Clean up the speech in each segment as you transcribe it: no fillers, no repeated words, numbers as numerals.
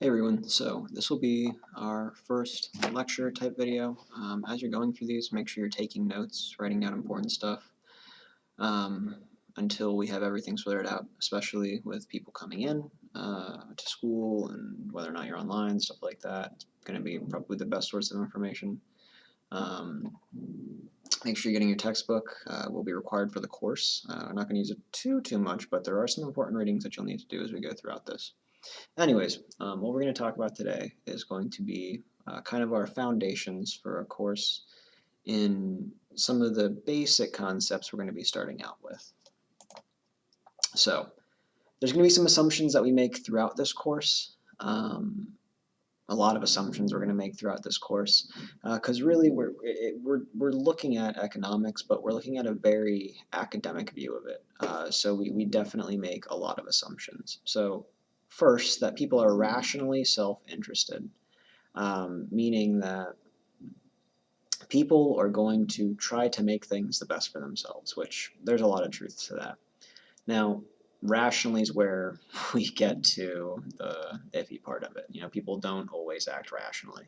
Hey everyone, so this will be our first lecture type video. As you're going through these, make sure you're taking notes, writing down important stuff um, until we have everything sorted out, especially with people coming in to school and whether or not you're online, stuff like that. It's going to be probably the best source of information. Um, Make sure you're getting your textbook. Will be required for the course. I'm not going to use it too much, but there are some important readings that you'll need to do as we go throughout this. Anyways, what we're going to talk about today is going to be kind of our foundations for a course in some of the basic concepts we're going to be starting out with. So, there's going to be some assumptions that we make throughout this course. A lot of assumptions we're going to make throughout this course because really we're looking at economics, but we're looking at a very academic view of it. So we definitely make a lot of assumptions. So first, that people are rationally self-interested, meaning that people are going to try to make things the best for themselves, which there's a lot of truth to that. Now, rationally is where we get to the iffy part of it. People don't always act rationally.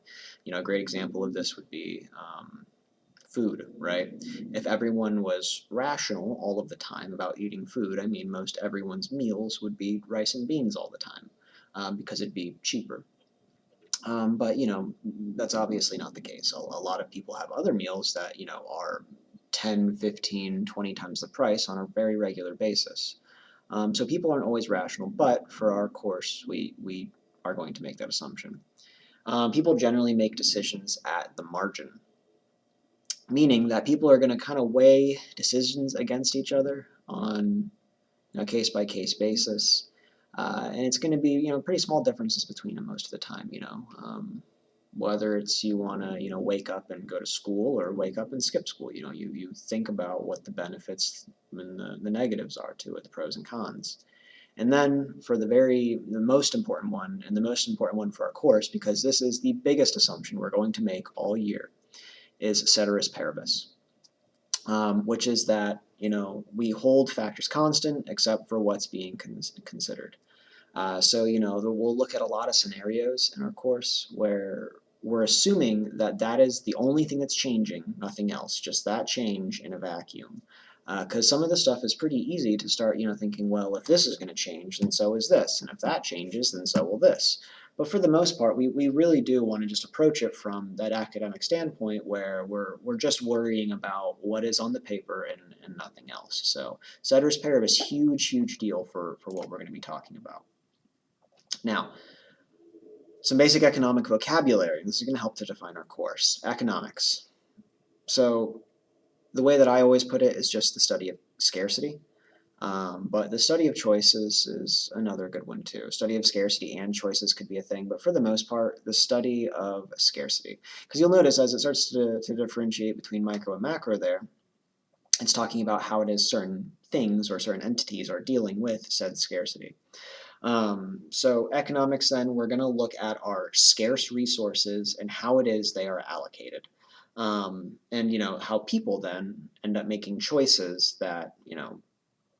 A great example of this would be food, right? If everyone was rational all of the time about eating food, I mean, most everyone's meals would be rice and beans all the time because it'd be cheaper. But that's obviously not the case. A lot of people have other meals that are 10, 15, 20 times the price on a very regular basis. So people aren't always rational, but for our course, we are going to make that assumption. People generally make decisions at the margin, meaning that people are going to kind of weigh decisions against each other on a case-by-case basis. And it's going to be, pretty small differences between them most of the time, whether it's you want to, wake up and go to school or wake up and skip school. You think about what the benefits and the negatives are to it, the pros and cons. And then for the most important one, and the most important one for our course, because this is the biggest assumption we're going to make all year, is ceteris paribus, which is that we hold factors constant except for what's being considered. So we'll look at a lot of scenarios in our course where we're assuming that that is the only thing that's changing, nothing else, just that change in a vacuum. Because some of the stuff is pretty easy to start, thinking, well, if this is going to change, then so is this, and if that changes, then so will this. But for the most part, we really do want to just approach it from that academic standpoint where we're just worrying about what is on the paper and nothing else. So ceteris paribus, huge deal for what we're going to be talking about. Now, some basic economic vocabulary. This is going to help to define our course. Economics. So the way that I always put it is just the study of scarcity. But the study of choices is another good one too. Study of scarcity and choices could be a thing, but for the most part, the study of scarcity. Because you'll notice as it starts to differentiate between micro and macro there, it's talking about how it is certain things or certain entities are dealing with said scarcity. So economics then, we're going to look at our scarce resources and how it is they are allocated. And how people then end up making choices that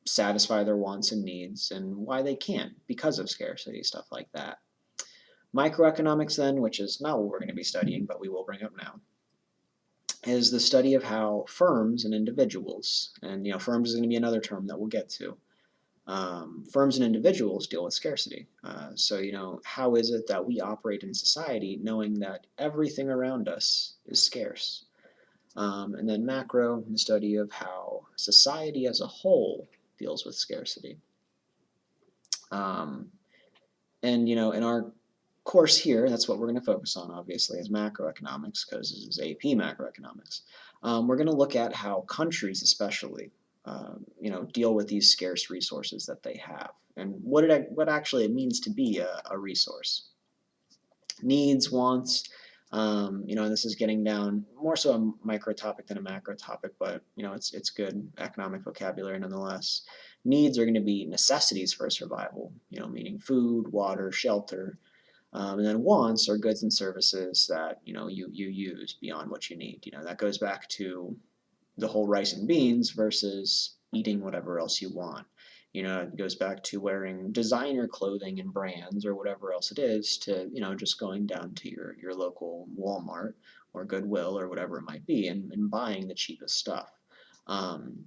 satisfy their wants and needs and why they can't because of scarcity, stuff like that. Microeconomics then, which is not what we're going to be studying, but we will bring up now, is the study of how firms and individuals, and firms is going to be another term that we'll get to, firms and individuals deal with scarcity. So how is it that we operate in society knowing that everything around us is scarce? And then macro, the study of how society as a whole deals with scarcity. And in our course here, that's what we're going to focus on, obviously, is macroeconomics, because this is AP macroeconomics. We're going to look at how countries, especially, deal with these scarce resources that they have, and what actually it means to be a resource. Needs, wants, this is getting down more so a micro topic than a macro topic, but it's good economic vocabulary nonetheless. Needs are going to be necessities for survival, meaning food, water, shelter. And then wants are goods and services that you use beyond what you need. That goes back to the whole rice and beans versus eating whatever else you want. It goes back to wearing designer clothing and brands or whatever else it is to, just going down to your local Walmart or Goodwill or whatever it might be and buying the cheapest stuff. Um,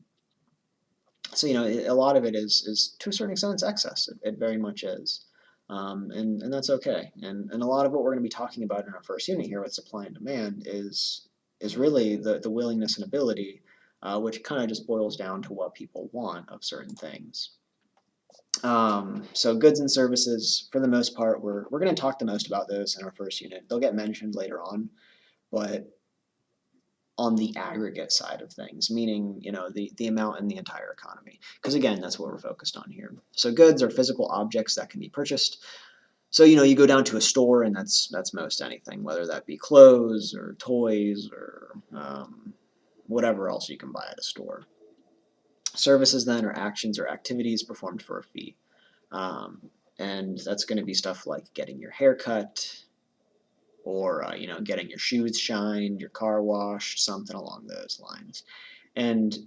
so a lot of it is to a certain extent it's excess. It very much is, and that's okay. And a lot of what we're going to be talking about in our first unit here with supply and demand is really the willingness and ability, which kind of just boils down to what people want of certain things. So goods and services, for the most part, we're going to talk the most about those in our first unit. They'll get mentioned later on, but on the aggregate side of things, meaning the amount in the entire economy. Because again, that's what we're focused on here. So goods are physical objects that can be purchased. So you go down to a store and that's most anything, whether that be clothes or toys or whatever else you can buy at a store. Services then are actions or activities performed for a fee. And that's going to be stuff like getting your hair cut, or getting your shoes shined, your car washed, something along those lines. And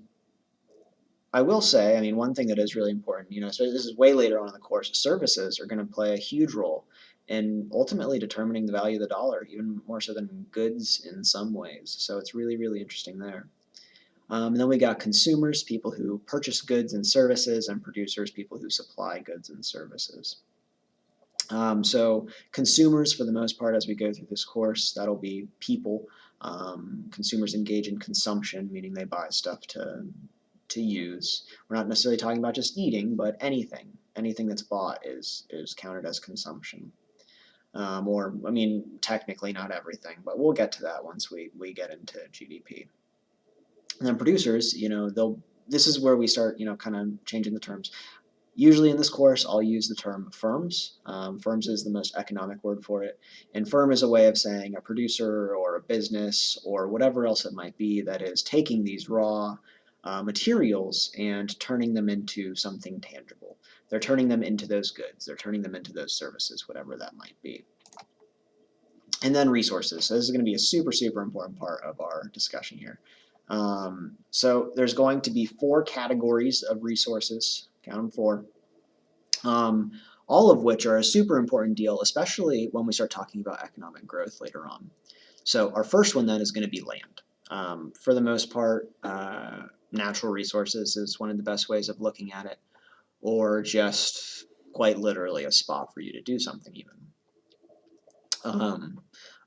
I will say, I mean, one thing that is really important, so this is way later on in the course, services are going to play a huge role in ultimately determining the value of the dollar, even more so than goods in some ways. So it's really, really interesting there. And then we got consumers, people who purchase goods and services, and producers, people who supply goods and services. So consumers, for the most part, as we go through this course, that'll be people. Consumers engage in consumption, meaning they buy stuff to use. We're not necessarily talking about just eating, but anything that's bought is counted as consumption. Or I mean, technically not everything, but we'll get to that once we get into GDP. And then producers, this is where we start, kind of changing the terms. Usually in this course, I'll use the term firms. Firms is the most economic word for it. And firm is a way of saying a producer or a business or whatever else it might be that is taking these raw materials and turning them into something tangible. They're turning them into those goods. They're turning them into those services, whatever that might be. And then resources. So this is going to be a super, super important part of our discussion here. So there's going to be 4 categories of resources. Count them 4. All of which are a super important deal, especially when we start talking about economic growth later on. So our first one then is going to be land. For the most part, natural resources is one of the best ways of looking at it, or just quite literally a spot for you to do something even.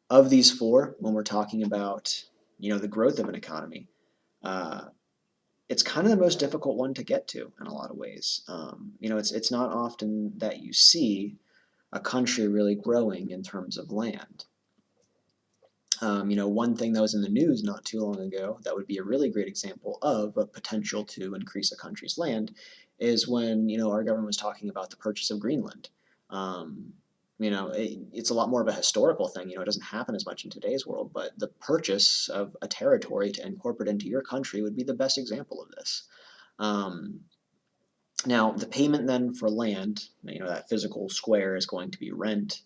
Of these 4, when we're talking about the growth of an economy, it's kind of the most difficult one to get to in a lot of ways. It's not often that you see a country really growing in terms of land. One thing that was in the news not too long ago that would be a really great example of a potential to increase a country's land is when our government was talking about the purchase of Greenland. It's a lot more of a historical thing. It doesn't happen as much in today's world, but the purchase of a territory to incorporate into your country would be the best example of this. Now, the payment then for land, that physical square is going to be rent.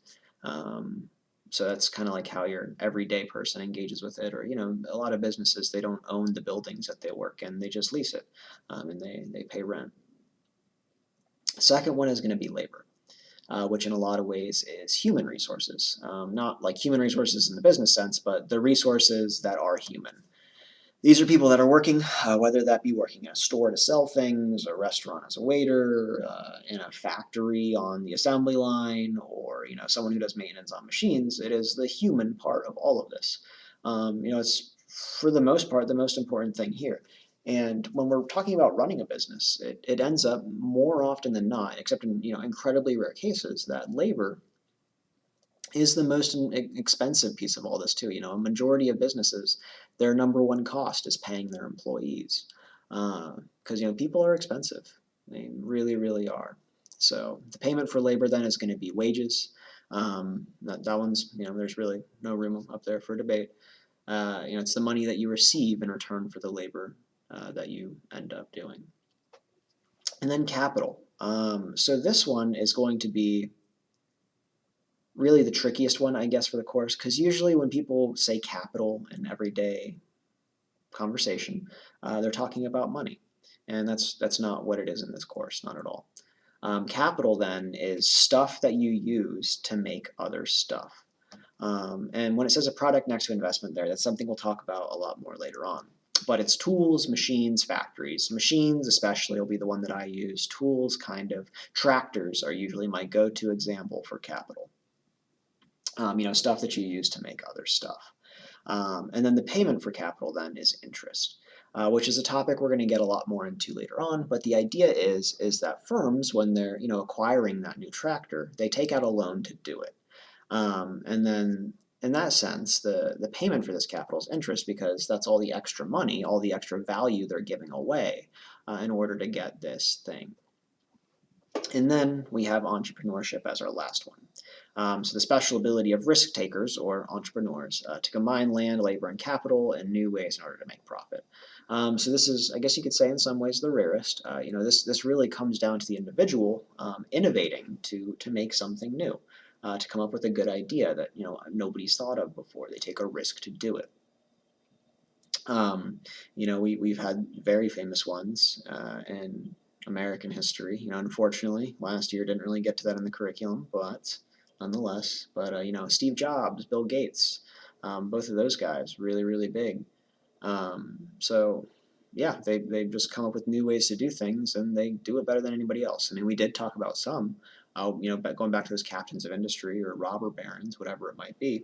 So that's kind of like how your everyday person engages with it. Or, a lot of businesses, they don't own the buildings that they work in, they just lease it, and they pay rent. Second one is going to be labor. Which in a lot of ways is human resources. Not like human resources in the business sense, but the resources that are human. These are people that are working, whether that be working in a store to sell things, a restaurant as a waiter, in a factory on the assembly line, or someone who does maintenance on machines. It is the human part of all of this. It's for the most part the most important thing here. And when we're talking about running a business, it ends up more often than not, except in incredibly rare cases, that labor is the most expensive piece of all this too. A majority of businesses, their number one cost is paying their employees, because people are expensive. They really, really are. So the payment for labor then is going to be wages. That one's there's really no room up there for debate. It's the money that you receive in return for the labor that you end up doing. And then capital. So this one is going to be really the trickiest one, I guess, for the course, because usually when people say capital in everyday conversation, they're talking about money. and that's not what it is in this course, not at all. Capital then is stuff that you use to make other stuff. And when it says a product next to investment there, that's something we'll talk about a lot more later on. But it's tools, machines, factories. Machines especially will be the one that I use. Tools, kind of. Tractors are usually my go-to example for capital. Stuff that you use to make other stuff. And then the payment for capital then is interest, which is a topic we're going to get a lot more into later on. But the idea is that firms, when they're acquiring that new tractor, they take out a loan to do it. And then in that sense, the payment for this capital is interest, because that's all the extra money, all the extra value they're giving away in order to get this thing. And then we have entrepreneurship as our last one. So the special ability of risk takers or entrepreneurs to combine land, labor, and capital in new ways in order to make profit. So this is, I guess you could say, in some ways the rarest. This really comes down to the individual innovating to make something new, to come up with a good idea that nobody's thought of before. They take a risk to do it. We've had very famous ones in American history. Unfortunately, last year didn't really get to that in the curriculum, but nonetheless. But Steve Jobs, Bill Gates, both of those guys, really, really big. So yeah, they just come up with new ways to do things, and they do it better than anybody else. I mean, we did talk about some, going back to those captains of industry or robber barons, whatever it might be,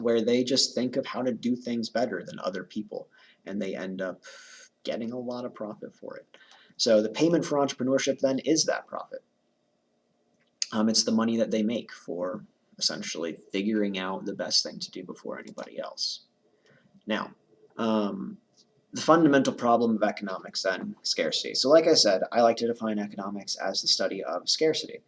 where they just think of how to do things better than other people, and they end up getting a lot of profit for it. So the payment for entrepreneurship then is that profit. It's the money that they make for essentially figuring out the best thing to do before anybody else. Now, the fundamental problem of economics then, scarcity. So like I said, I like to define economics as the study of scarcity.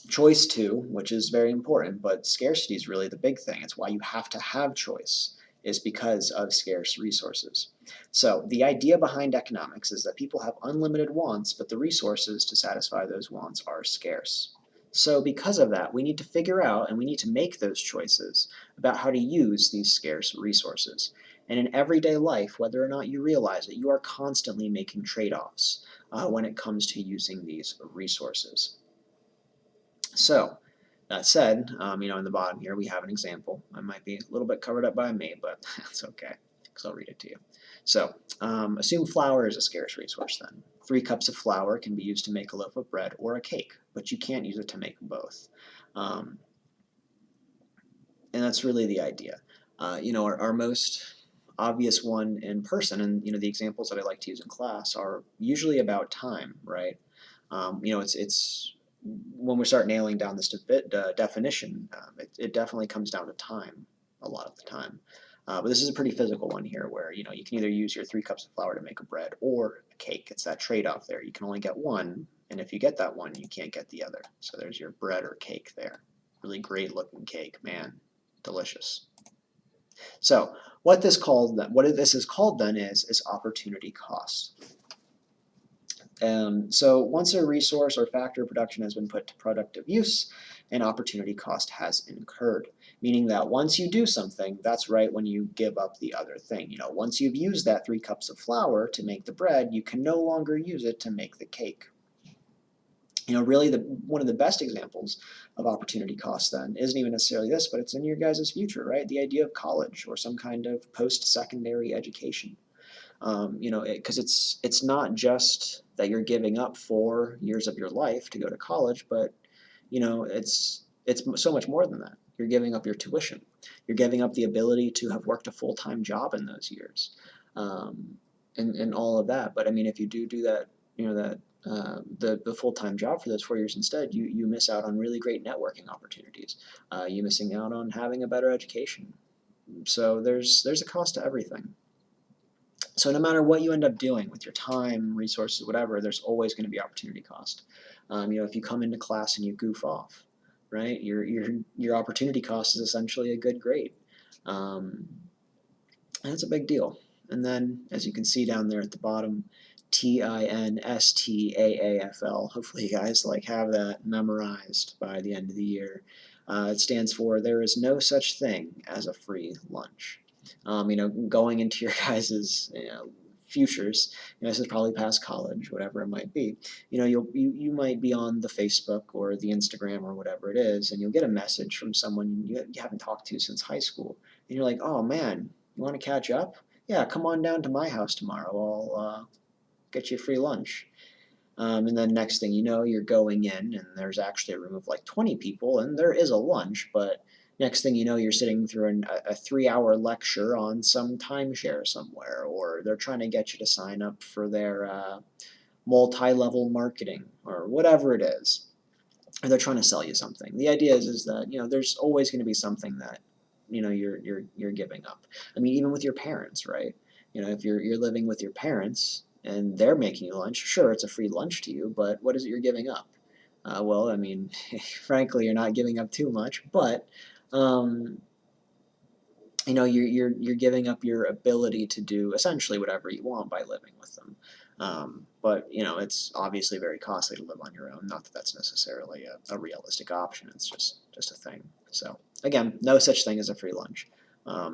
Choice too, which is very important, but scarcity is really the big thing. It's why you have to have choice, is because of scarce resources. So the idea behind economics is that people have unlimited wants, but the resources to satisfy those wants are scarce. So because of that, we need to figure out and we need to make those choices about how to use these scarce resources. And in everyday life, whether or not you realize it, you are constantly making trade-offs when it comes to using these resources. So that said, in the bottom here we have an example. I might be a little bit covered up by me, but that's okay, because I'll read it to you. So assume flour is a scarce resource then. 3 cups of flour can be used to make a loaf of bread or a cake, but you can't use it to make both. And that's really the idea. Our most obvious one in person, and the examples that I like to use in class are usually about time, right? It's when we start nailing down this definition, it definitely comes down to time a lot of the time. But this is a pretty physical one here, where you can either use your 3 cups of flour to make a bread or a cake. It's that trade-off there. You can only get one, and if you get that one, you can't get the other. So there's your bread or cake there. Really great looking cake, man, delicious. So what this is called then is opportunity cost. So once a resource or factor of production has been put to productive use, an opportunity cost has incurred, meaning that once you do something, that's right when you give up the other thing. Once you've used that 3 cups of flour to make the bread, you can no longer use it to make the cake. Really one of the best examples of opportunity cost then isn't even necessarily this, but it's in your guys' future, right? The idea of college or some kind of post-secondary education. Because it's not just that you're giving up 4 years of your life to go to college, but it's so much more than that. You're giving up your tuition. You're giving up the ability to have worked a full-time job in those years, and all of that. But I mean, if you do that, the full-time job for those 4 years instead, you miss out on really great networking opportunities. You're missing out on having a better education. So there's a cost to everything. So no matter what you end up doing with your time, resources, whatever, there's always going to be opportunity cost. If you come into class and you goof off, right, your opportunity cost is essentially a good grade. And that's a big deal. And then, as you can see down there at the bottom, TINSTAAFL. Hopefully you guys have that memorized by the end of the year. It stands for there is no such thing as a free lunch. Going into your guys' futures, this is probably past college, whatever it might be. You might be on the Facebook or the Instagram or whatever it is, and you'll get a message from someone you haven't talked to since high school, and you're like, oh man, you want to catch up? Yeah, come on down to my house tomorrow. I'll get you a free lunch. And then next thing you know, you're going in, and there's actually a room of like 20 people, and there is a lunch, but next thing you know, you're sitting through a 3-hour lecture on some timeshare somewhere, or they're trying to get you to sign up for their multi-level marketing, or whatever it is, or they're trying to sell you something. The idea is that there's always going to be something that you're giving up. I mean, even with your parents, right? If you're living with your parents and they're making you lunch, sure, it's a free lunch to you, but what is it you're giving up? Well, I mean, frankly, you're not giving up too much, but um, you're giving up your ability to do essentially whatever you want by living with them. But it's obviously very costly to live on your own. Not that that's necessarily a realistic option. It's just a thing. So again, no such thing as a free lunch.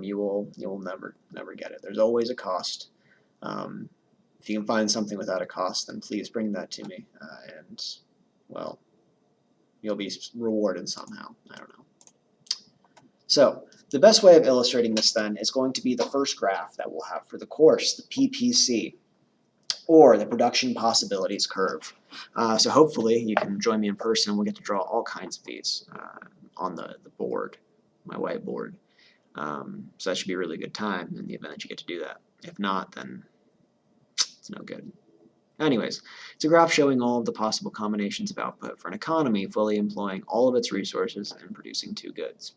You will never get it. There's always a cost. Um, if you can find something without a cost, then please bring that to me, and well, you'll be rewarded somehow. I don't know. So the best way of illustrating this then is going to be the first graph that we'll have for the course, the PPC, or the Production Possibilities Curve. So hopefully you can join me in person and we'll get to draw all kinds of these on the board, my whiteboard. So that should be a really good time in the event that you get to do that. If not, then it's no good. Anyways, it's a graph showing all of the possible combinations of output for an economy fully employing all of its resources and producing two goods.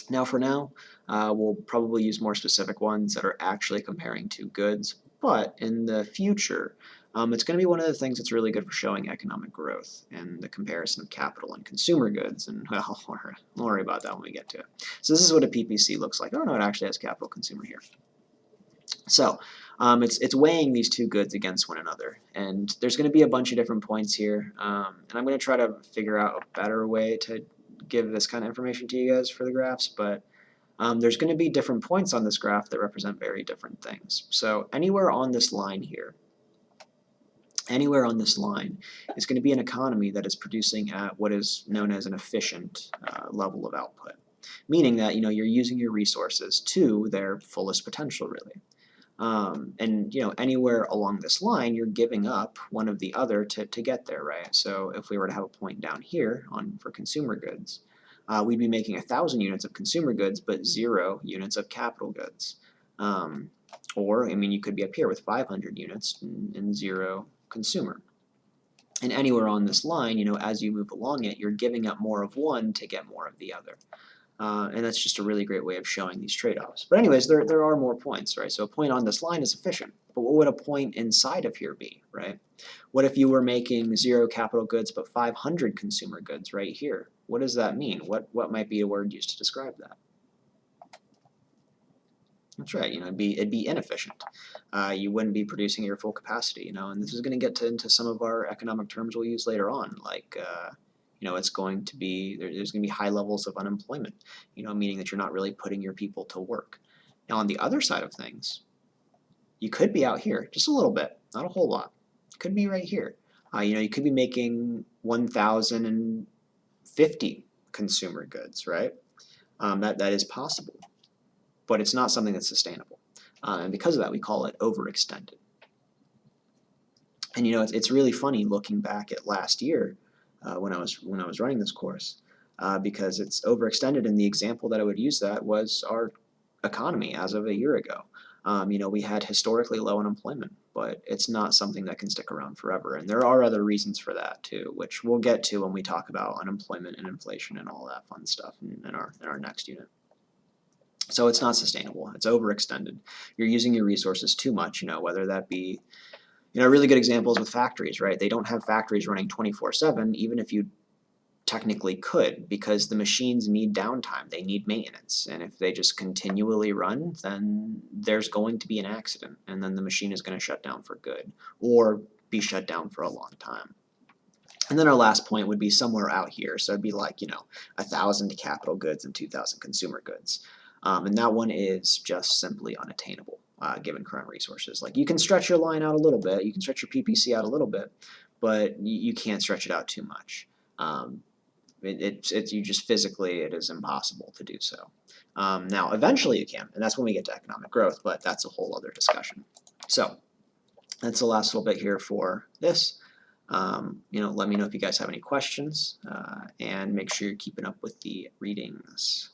Now for now, we'll probably use more specific ones that are actually comparing two goods, but in the future, it's going to be one of the things that's really good for showing economic growth and the comparison of capital and consumer goods, and well, don't worry about that when we get to it. So this is what a PPC looks like. Oh no, it actually has capital consumer here. So it's weighing these two goods against one another, and there's going to be a bunch of different points here, and I'm going to try to figure out a better way to give this kind of information to you guys for the graphs, but there's going to be different points on this graph that represent very different things. So anywhere on this line here, anywhere on this line is going to be an economy that is producing at what is known as an efficient level of output, meaning that you're using your resources to their fullest potential, really. And anywhere along this line, you're giving up one of the other to get there, right? So if we were to have a point down here for consumer goods, we'd be making 1,000 units of consumer goods, but 0 units of capital goods. Or, I mean, you could be up here with 500 units and 0 consumer. And anywhere on this line, as you move along it, you're giving up more of one to get more of the other. And that's just a really great way of showing these trade-offs. But anyways, there are more points, right? So a point on this line is efficient, but what would a point inside of here be, right? What if you were making 0 capital goods but 500 consumer goods right here? What does that mean? What might be a word used to describe that? That's right, it'd be inefficient. You wouldn't be producing your full capacity, and this is going to get into some of our economic terms we'll use later on, like it's going to be, there's going to be high levels of unemployment, meaning that you're not really putting your people to work. Now on the other side of things, you could be out here, just a little bit, not a whole lot. It could be right here. You could be making 1,050 consumer goods, right? That is possible, but it's not something that's sustainable. And because of that, we call it overextended. And it's really funny looking back at last year when I was running this course, because it's overextended, and the example that I would use that was our economy as of a year ago. We had historically low unemployment, but it's not something that can stick around forever, and there are other reasons for that too, which we'll get to when we talk about unemployment and inflation and all that fun stuff in our next unit. So it's not sustainable. It's overextended. You're using your resources too much, whether that be, really good examples with factories, right? They don't have factories running 24/7, even if you technically could, because the machines need downtime. They need maintenance. And if they just continually run, then there's going to be an accident, and then the machine is going to shut down for good or be shut down for a long time. And then our last point would be somewhere out here. So it'd be like, 1,000 capital goods and 2,000 consumer goods. And that one is just simply unattainable. given current resources. Like you can stretch your line out a little bit, you can stretch your PPC out a little bit, but you can't stretch it out too much. It's you just physically it is impossible to do so. Now eventually you can, and that's when we get to economic growth, but that's a whole other discussion. So that's the last little bit here for this. Let me know if you guys have any questions, and make sure you're keeping up with the readings.